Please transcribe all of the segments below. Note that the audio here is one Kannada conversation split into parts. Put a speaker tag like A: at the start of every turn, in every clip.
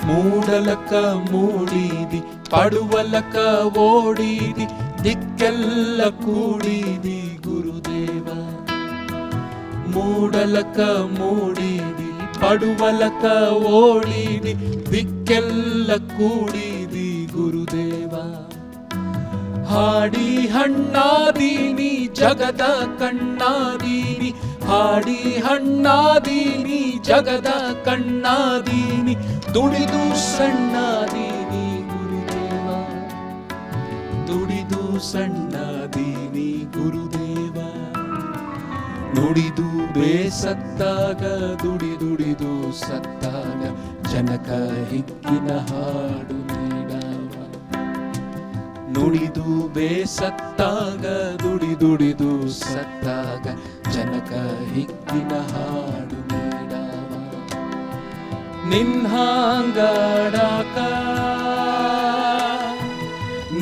A: ಮೂಡಲಕ ಮೂಡಿದಿ ಪಡುವಲಕ ಓಡಿದಿ ದಿಕ್ಕೆಲ್ಲ ಕೂಡಿದಿ ಗುರುದೇವ. ಮೂಡಲಕ ಮೂಡಿದಿ ಪಡುವಲಕ ಓಡಿದಿ ದಿಕ್ಕೆಲ್ಲ ಕೂಡಿದಿ ಗುರುದೇವ. ಹಾಡಿ ಹಣ್ಣಾದೀನಿ ಜಗದ ಕಣ್ಣಾದೀನಿ, ಹಾಡಿ ಹಣ್ಣಾದೀನಿ ಜಗದ ಕಣ್ಣಾದೀನಿ, ದುಡಿದು ಸಣ್ಣಾದೀನಿ ಗುರುದೇವ, ದುಡಿದು ಸಣ್ಣಾದೀನಿ ಗುರುದೇವ. ನುಡಿದು ಬೇಸತ್ತಾಗ ದುಡಿದು ಸತ್ತಾಗ ಜನಕ ಹಿಗ್ಗಿನ ಹಾಡು ನೀಡವ. ನುಡಿದು ಬೇಸತ್ತಾಗ ದುಡಿದು ಸತ್ತಾಗ ಜನಕ ಹಿಗ್ಗಿನ ಹಾಡು ನೀಡವ. ನಿನ್ಹಾಂಗಾಡಾಕ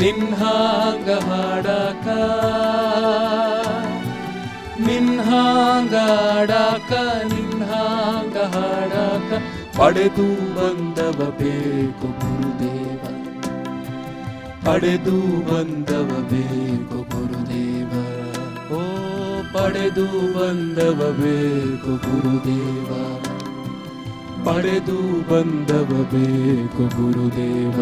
A: ನಿನ್ಹಾಂಗ ಹಾಡಾಕ, ನಿನ್ಹಾಂಗಾಡಾಕ ನಿನ್ಹಾಂಗ ಹಾಡಾಕ ಪಡೆದು ಬಂದವ ಬೇಕು ಗುರುದೇವ, ಪಡೆದು ಬಂದವ ಬೇಕು ಗುರುದೇವ. ಓ ಪಡೆದು ಬಂದವ ಬೇಕು ಗುರುದೇವ, ಪಡೆದು ಬಂದವ ಬೇಕು ಗುರುದೇವ.